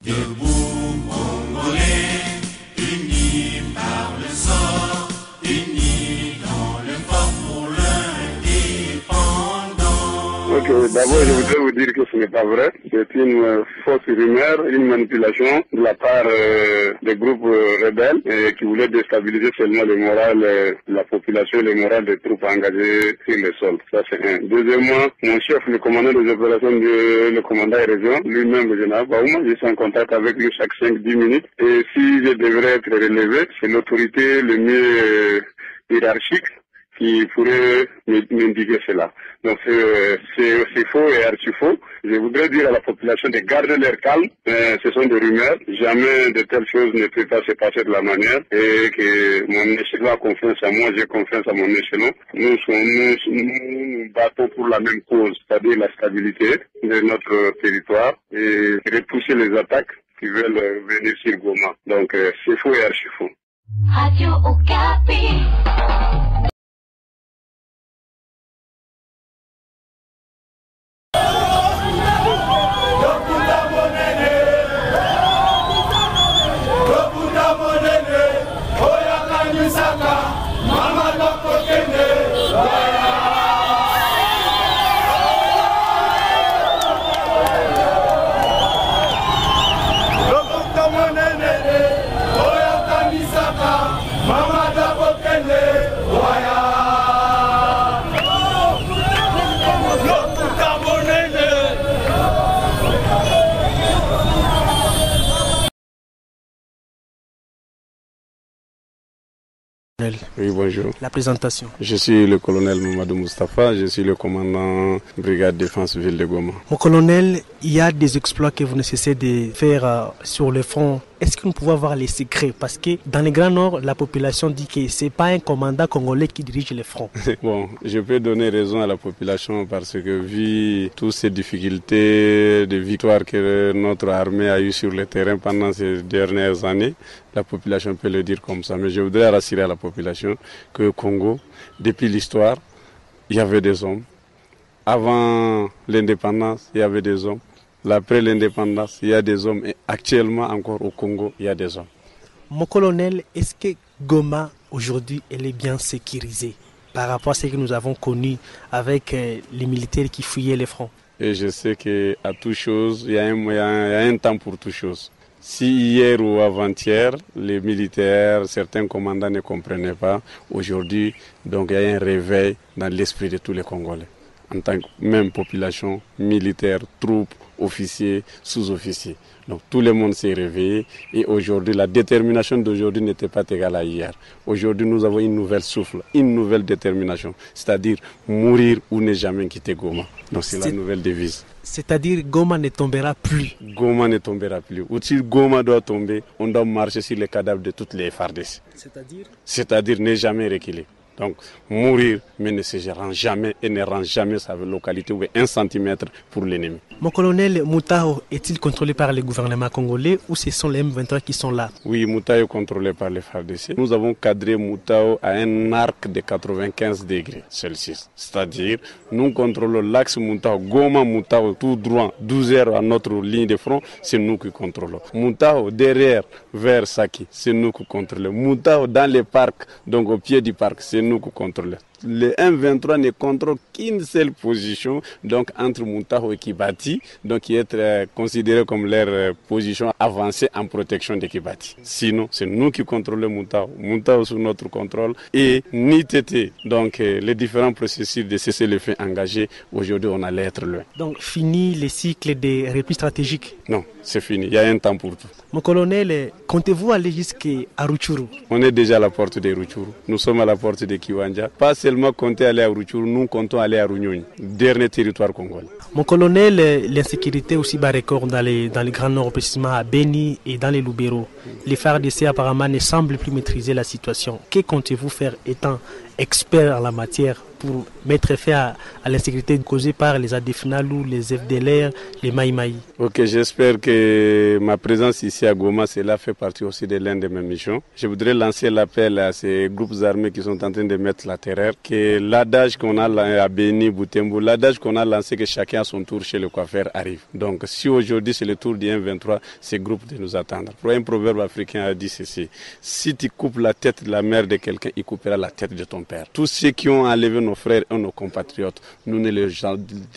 Debout, Congolais, unis par le sang, unis dans le fort pour l'indépendance. Ok, d'abord je voudrais vous dire que ce n'est pas vrai. C'est une fausse rumeur, une manipulation de la part des groupes rebelles qui voulaient déstabiliser seulement le moral de la population et le moral des troupes engagées sur le sol. Ça c'est un. Deuxièmement, mon chef, le commandant des opérations, le commandant de région, lui-même le général Baouma, je suis en contact avec lui chaque 5-10 minutes. Et si je devrais être relevé, c'est l'autorité le mieux hiérarchique qui pourrait m'indiquer cela. Donc c'est faux et archi-faux. Je voudrais dire à la population de garder leur calme. Ce sont des rumeurs. Jamais de telles choses ne peuvent pas se passer de la manière. Et que mon échelon a confiance à moi, j'ai confiance à mon échelon. Nous nous battons pour la même cause, c'est-à-dire la stabilité de notre territoire et repousser les attaques qui veulent venir sur Goma. Donc c'est faux et archi-faux. Radio Okapi. Oui, bonjour. La présentation. Je suis le colonel Mamadou Moustapha, je suis le commandant brigade défense ville de Goma. Mon colonel, il y a des exploits que vous ne cessez de faire sur le front. Est-ce que nous pouvons avoir les secrets? Parce que dans le Grand Nord, la population dit que ce n'est pas un commandant congolais qui dirige le front. Bon, je peux donner raison à la population parce que vu toutes ces difficultés de victoire que notre armée a eues sur le terrain pendant ces dernières années, la population peut le dire comme ça. Mais je voudrais rassurer à la population que au Congo, depuis l'histoire, il y avait des hommes. Avant l'indépendance, il y avait des hommes. Après l'indépendance, il y a des hommes et actuellement encore au Congo, il y a des hommes. Mon colonel, est-ce que Goma aujourd'hui elle est bien sécurisée par rapport à ce que nous avons connu avec les militaires qui fouillaient les fronts? Et je sais qu'à toute chose, il y a un temps pour toute chose. Si hier ou avant-hier, les militaires, certains commandants ne comprenaient pas, aujourd'hui, donc il y a un réveil dans l'esprit de tous les Congolais. En tant que même population, militaire, troupes, officiers, sous-officiers. Donc tout le monde s'est réveillé et aujourd'hui, la détermination d'aujourd'hui n'était pas égale à hier. Aujourd'hui, nous avons une nouvelle souffle, une nouvelle détermination, c'est-à-dire mourir ou ne jamais quitter Goma. Donc c'est la nouvelle devise. C'est-à-dire Goma ne tombera plus. Goma ne tombera plus. Ou si Goma doit tomber, on doit marcher sur les cadavres de toutes les FARDC. C'est-à-dire ne jamais reculer. Donc, mourir, mais ne se rend jamais et ne rend jamais sa localité ou 1 centimètre pour l'ennemi. Mon colonel, Moutao est-il contrôlé par le gouvernement congolais ou ce sont les M23 qui sont là? Oui, Moutao est contrôlé par les FARDC. Nous avons cadré Moutao à un arc de 95 degrés Celsius. C'est-à-dire, nous contrôlons l'axe Moutao, Goma Moutao, tout droit, 12 heures à notre ligne de front, c'est nous qui contrôlons. Moutao, derrière, vers Saki, c'est nous qui contrôlons. Moutao, dans les parcs, donc au pied du parc, c'est nous qui contrôlons. Le M23 ne contrôle qu'une seule position, donc entre Moutao et Kibati, donc qui est considéré comme leur position avancée en protection de Kibati. Sinon, c'est nous qui contrôlons Moutao. Moutao sous notre contrôle et NITT, donc les différents processus de cessez-le-feu engagés, aujourd'hui on allait être loin. Donc fini le cycle des replis stratégiques? Non, c'est fini, il y a un temps pour tout. Mon colonel, comptez-vous aller jusqu'à Rutshuru? On est déjà à la porte de Rutshuru, nous sommes à la porte de Kiwanja. Pas seulement compter aller à Rutshuru, nous comptons aller à Runyoni, dernier territoire congolais. Mon colonel, l'insécurité aussi bat record dans les Grands Nord, précisément à Beni et dans les Lubero. Les FARDC apparemment ne semblent plus maîtriser la situation. Que comptez-vous faire étant experts en la matière pour mettre fin à l'insécurité causée par les ADF NALU, les FDLR, les Maïmaï. Ok, j'espère que ma présence ici à Goma, cela fait partie aussi de l'une de mes missions. Je voudrais lancer l'appel à ces groupes armés qui sont en train de mettre la terreur, que l'adage qu'on a à Beni, Butembo, l'adage qu'on a lancé que chacun à son tour chez le coiffeur arrive. Donc si aujourd'hui c'est le tour du 1-23, ces groupes de nous attendre. Pour un proverbe africain a dit ceci: si tu coupes la tête de la mère de quelqu'un, il coupera la tête de ton père. Tous ceux qui ont enlevé nos frères et nos compatriotes, nous ne les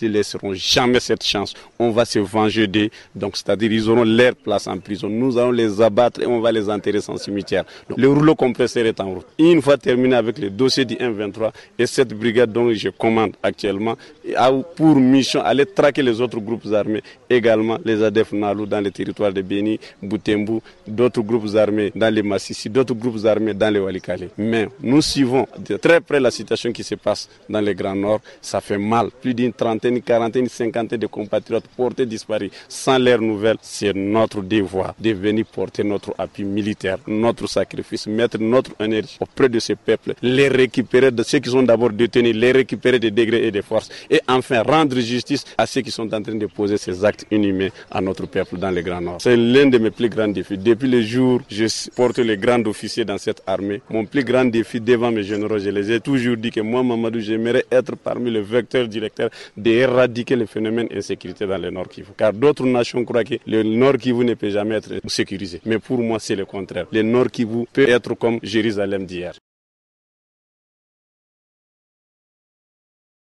laisserons jamais cette chance. On va se venger d'eux, donc c'est-à-dire ils auront leur place en prison. Nous allons les abattre et on va les enterrer sans cimetière. Donc, le rouleau compresseur est en route. Une fois terminé avec le dossier du 1-23 et cette brigade dont je commande actuellement a pour mission aller traquer les autres groupes armés, également les ADF NALU dans les territoires de Beni, Butembo, d'autres groupes armés dans les Massissi, d'autres groupes armés dans les Walikale. Mais nous suivons de très près la situation qui se passe dans les Grands Nord. Ça fait mal. Plus d'une trentaine, quarantaine, cinquantaine de compatriotes portés disparus sans leurs nouvelles. C'est notre devoir de venir porter notre appui militaire, notre sacrifice, mettre notre énergie auprès de ce peuple, les récupérer de ceux qui sont d'abord détenus, les récupérer des degrés et des forces et enfin rendre justice à ceux qui sont en train de poser ces actes inhumains à notre peuple dans les Grands Nord. C'est l'un de mes plus grands défis. Depuis le jour où je porte les grands officiers dans cette armée, mon plus grand défi devant mes généraux, je les ai toujours dit que moi, Mamadou, j'aimerais être parmi les vecteurs directeurs d'éradiquer le phénomène d'insécurité dans le Nord Kivu. Car d'autres nations croient que le Nord Kivu ne peut jamais être sécurisé. Mais pour moi, c'est le contraire. Le Nord Kivu peut être comme Jérusalem d'hier.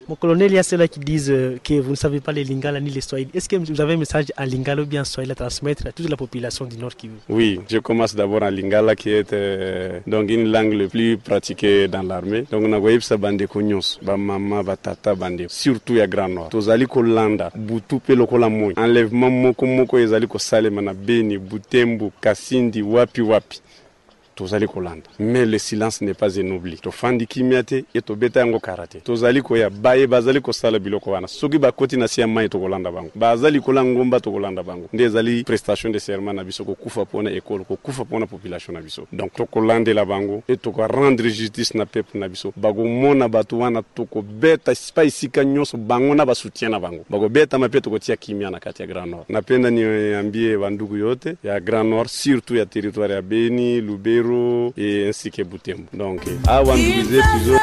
Mon colonel, il y a ceux-là qui disent que vous ne savez pas les Lingala ni les Swahili. Est-ce que vous avez un message en Lingala ou bien en Swahili à transmettre à toute la population du Nord Kivu? Oui, je commence d'abord en Lingala qui est donc une langue le plus pratiquée dans l'armée. Donc on a voyé ça bande konyos, ba mama, ba tata bande, surtout à Grand Nord. Tozali ko landa, butu pe lokola moy. Enlèvement moko ezali ko salema na Beni, Butembo, Kasindi, wapi. Tozali kolanda. Mais le silence n'est pas un oubli. To fandi kimiate et to beta yango karate. Tozali ko ya baye bazali ko sala biloko wana. Soki ba koti na siya mai to kolanda bango. Bazali kolangomba to kolanda bango. Ndezali prestation de serment na biso ko kufa pona école, ko kufa pona population na biso. Donc to kolande la bango et to ko rendre justice na peuple na biso. Bago mona batu wana to ko beta spa isika nyonso bango na ba soutien na bango. Bago beta mape to ko tia kimia na kati ya Grand Nord. Napenda ni ambie bandugu yote ya Grand Nord, surtout ya territoire ya Beni, Lubero et ainsi que Butembo. Donc, à Wandubize, toujours.